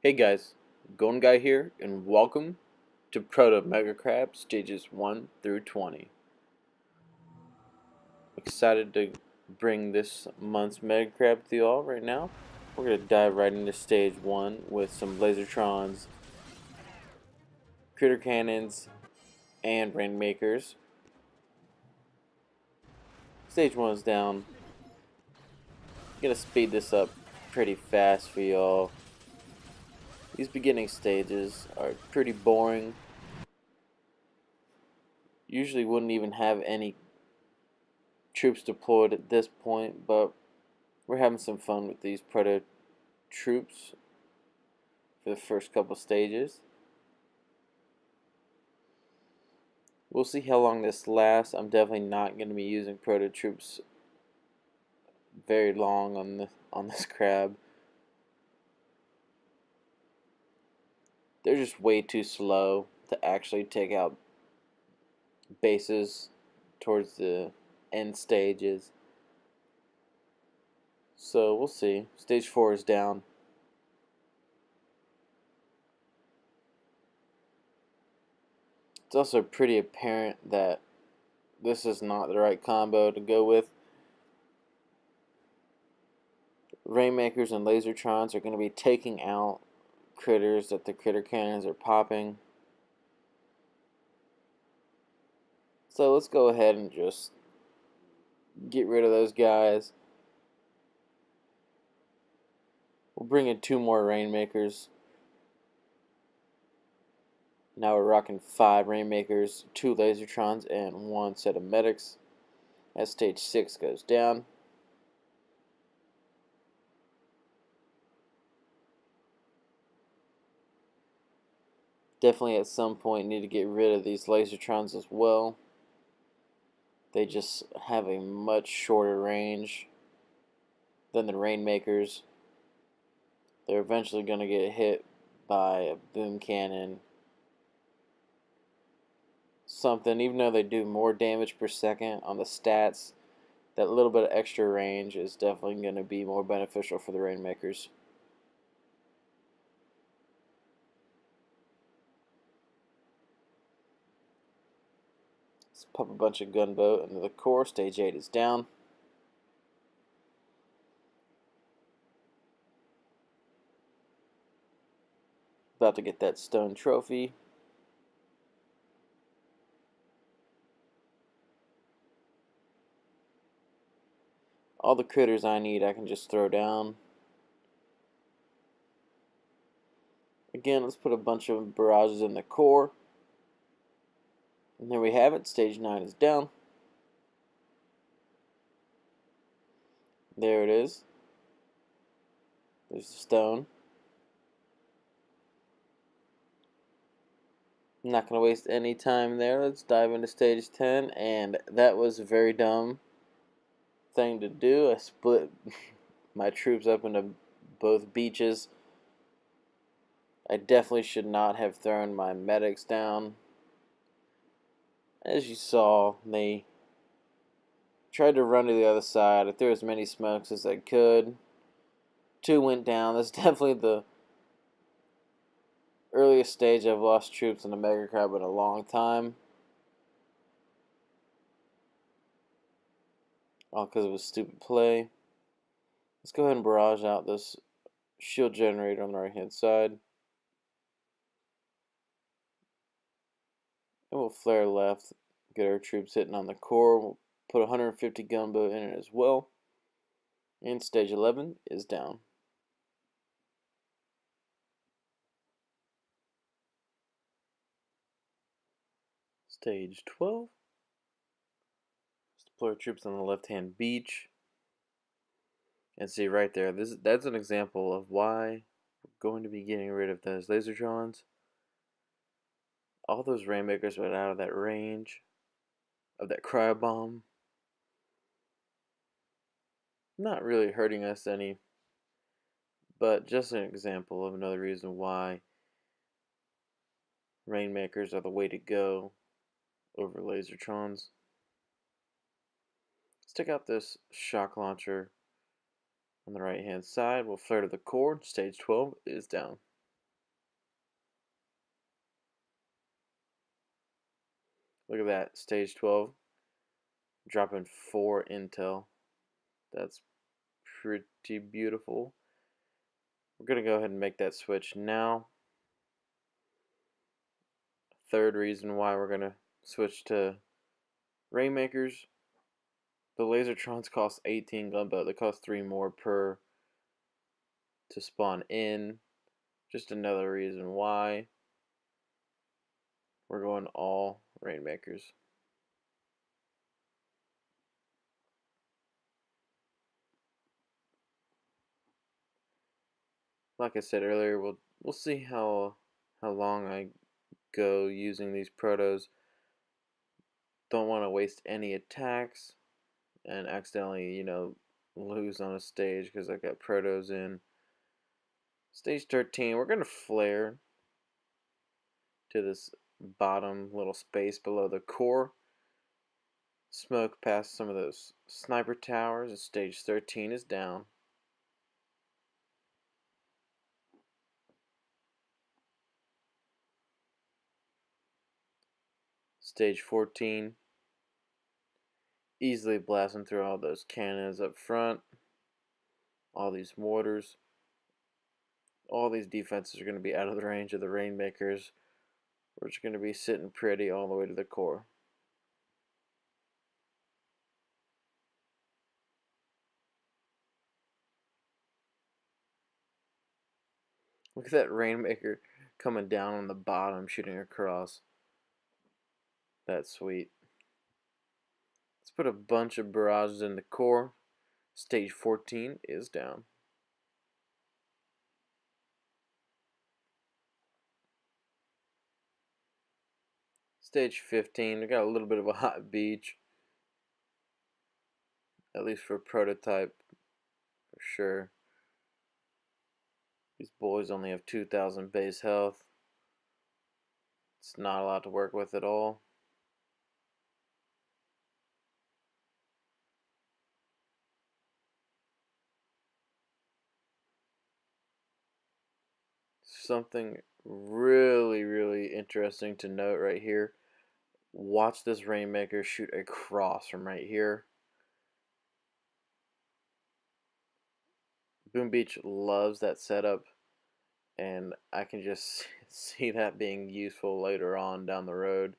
Hey guys, Golden Guy here, and welcome to Proto Mega Crab stages 1 through 20. Excited to bring this month's Mega Crab to you all right now. We're going to dive right into stage 1 with some Lasertrons, Critter Cannons, and Rainmakers. Stage 1 is down. Gonna speed this up pretty fast for y'all. These beginning stages are pretty boring. Usually wouldn't even have any troops deployed at this point, but we're having some fun with these Proto troops for the first couple stages. We'll see how long this lasts. I'm definitely not going to be using Proto troops very long on this crab. They're just way too slow to actually take out bases towards the end stages. So we'll see. Stage 4 is down. It's also pretty apparent that this is not the right combo to go with. Rainmakers and Lasertrons are going to be taking out critters that the critter cannons are popping. So let's go ahead and just get rid of those guys. We'll bring in 2 more Rainmakers. Now we're rocking 5 Rainmakers, 2 Lasertrons, and 1 set of medics. As stage 6 goes down. Definitely at some point need to get rid of these Lasertrons as well. They just have a much shorter range than the Rainmakers. They're eventually going to get hit by a boom cannon. Something, even though they do more damage per second on the stats, that little bit of extra range is definitely going to be more beneficial for the Rainmakers. Let's pop a bunch of gunboat into the core. Stage 8 is down. About to get that stone trophy. All the critters I need I can just throw down. Again, let's put a bunch of barrages in the core. And there we have it. Stage 9 is down. There it is. There's the stone. I'm not going to waste any time there. Let's dive into stage 10. And that was a very dumb thing to do. I split my troops up into both beaches. I definitely should not have thrown my medics down. As you saw, they tried to run to the other side. I threw as many smokes as I could. 2 went down. That's definitely the earliest stage I've lost troops in a Mega Crab in a long time. All because of a stupid play. Let's go ahead and barrage out this shield generator on the right hand side. And we'll flare left, get our troops hitting on the core. We'll put 150 gunboat in it as well. And stage 11 is down. Stage 12. Let's deploy troops on the left hand beach. And see right there, that's an example of why we're going to be getting rid of those Lasertrons. All those Rainmakers went out of that range of that cryo bomb. Not really hurting us any, but just an example of another reason why Rainmakers are the way to go over Lasertrons. Let's take out this shock launcher on the right hand side. We'll flare to the core. Stage 12 is down. Look at that, stage 12, dropping 4 intel. That's pretty beautiful. We're going to go ahead and make that switch now. Third reason why we're going to switch to Rainmakers. The Lasertrons cost 18 gunboat. They cost 3 more per to spawn in. Just another reason why we're going all Rainmakers. Like I said earlier, we'll see how long I go using these protos. Don't want to waste any attacks and accidentally, lose on a stage because I got protos in. Stage 13, we're going to flare to this bottom little space below the core. Smoke past some of those sniper towers, and stage 13 is down. Stage 14, easily blasting through all those cannons up front, all these mortars. All these defenses are going to be out of the range of the Rainmakers. We're just going to be sitting pretty all the way to the core. Look at that Rainmaker coming down on the bottom, shooting across. That's sweet. Let's put a bunch of barrages in the core. Stage 14 is down. Stage 15, we got a little bit of a hot beach. At least for prototype, for sure. These boys only have 2,000 base health. It's not a lot to work with at all. Something really interesting to note right here. Watch this Rainmaker shoot across from right here. Boom Beach loves that setup, and I can just see that being useful later on down the road.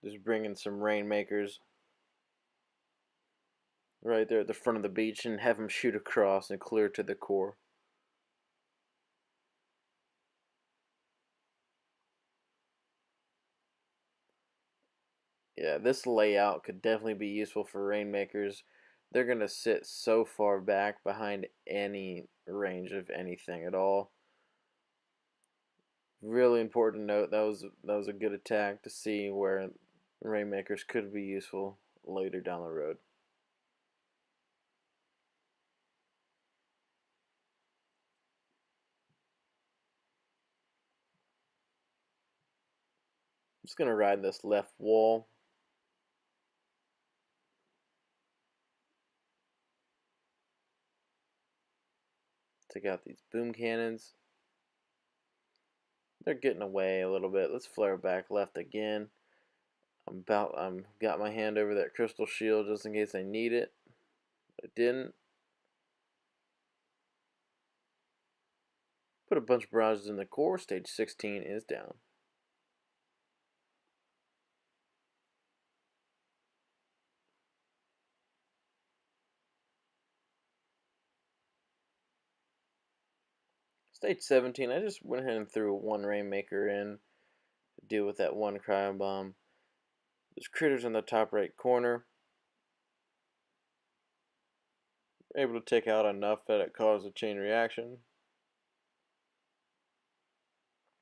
Just bringing some Rainmakers right there at the front of the beach and have them shoot across and clear to the core. Yeah, this layout could definitely be useful for Rainmakers. They're going to sit so far back behind any range of anything at all. Really important note, that was a good attack to see where Rainmakers could be useful later down the road. I'm just going to ride this left wall. Take out these boom cannons. They're getting away a little bit. Let's flare back left again. I'm got my hand over that crystal shield just in case I need it. I didn't. Put a bunch of barrages in the core. Stage 16 is down. Stage 17, I just went ahead and threw one Rainmaker in to deal with that one cryo bomb. There's critters in the top right corner. Able to take out enough that it caused a chain reaction.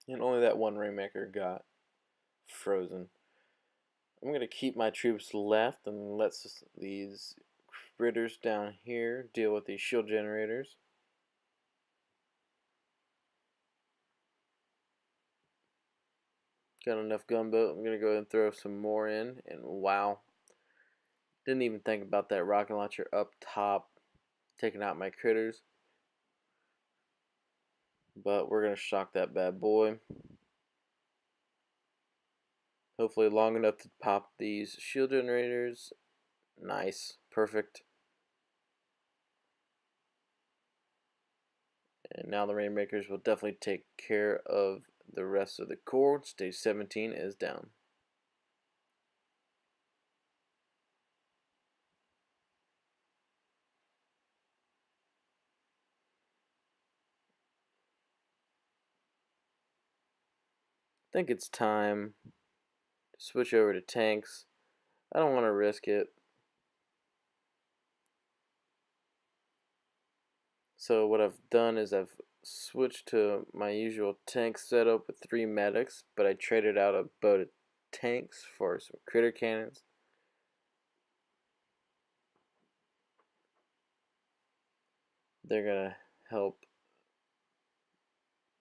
And only that one Rainmaker got frozen. I'm going to keep my troops left and let these critters down here deal with these shield generators. Got enough gunboat. I'm going to go ahead and throw some more in. And wow. Didn't even think about that rocket launcher up top taking out my critters. But we're going to shock that bad boy. Hopefully long enough to pop these shield generators. Nice. Perfect. And now the Rainmakers will definitely take care of the rest of the core. Stage 17 is down. I think it's time to switch over to tanks. I don't want to risk it. So what I've done is I've switched to my usual tank setup with 3 medics, but I traded out a boat of tanks for some critter cannons. They're gonna help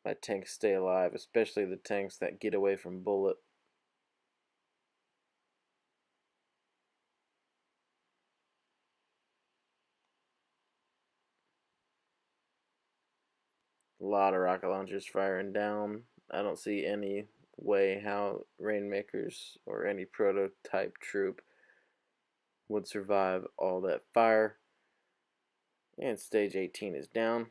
my tanks stay alive, especially the tanks that get away from bullet. A lot of rocket launchers firing down. I don't see any way how Rainmakers or any prototype troop would survive all that fire. And stage 18 is down.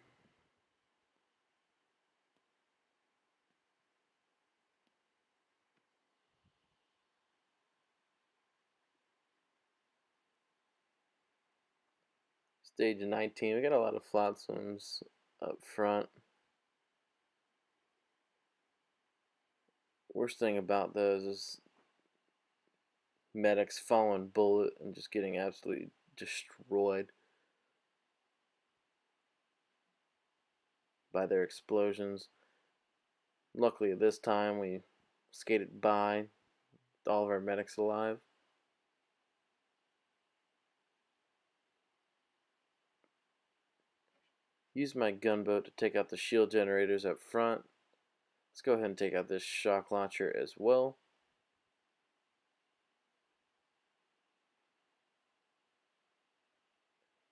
Stage 19, we got a lot of flotsams up front. Worst thing about those is medics falling bullet and just getting absolutely destroyed by their explosions. Luckily this time we skated by with all of our medics alive. Use my gunboat to take out the shield generators up front. Let's go ahead and take out this shock launcher as well.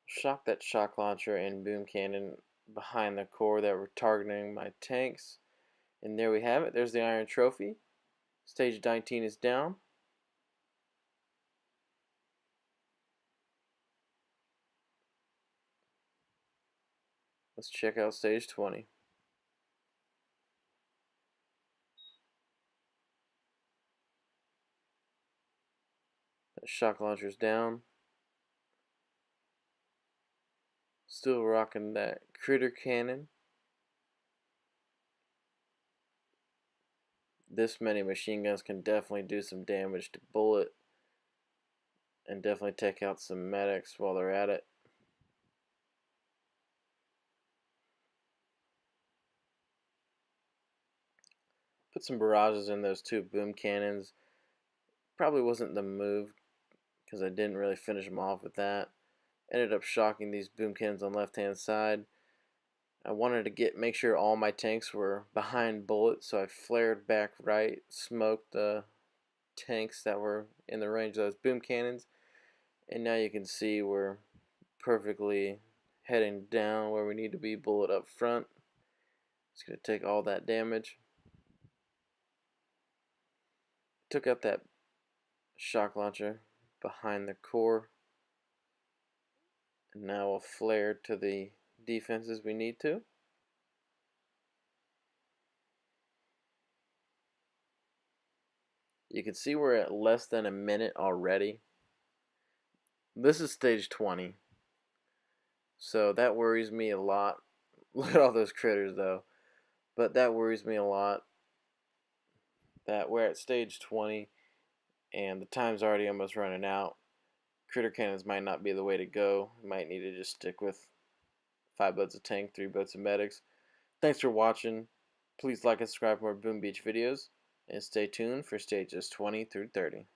Shock that shock launcher and boom cannon behind the core that were targeting my tanks. And there we have it. There's the Iron Trophy. Stage 19 is down. Let's check out stage 20. That shock launcher's down. Still rocking that critter cannon. This many machine guns can definitely do some damage to bullet and definitely take out some medics while they're at it. Put some barrages in those 2 boom cannons. Probably wasn't the move because I didn't really finish them off with that. Ended up shocking these boom cannons on the left hand side. I wanted to make sure all my tanks were behind bullets, so I flared back right, smoked the tanks that were in the range of those boom cannons, and now you can see we're perfectly heading down where we need to be, bullet up front. It's going to take all that damage. Took out that shock launcher behind the core, and now we'll flare to the defenses we need to. You can see we're at less than a minute already. This is stage 20, so that worries me a lot. Look at all those critters though, but that worries me a lot that we're at stage 20 and the time's already almost running out. Critter cannons might not be the way to go. You might need to just stick with 5 boats of tank, 3 boats of medics. Thanks for watching. Please like and subscribe for more Boom Beach videos, and stay tuned for stages 20 through 30.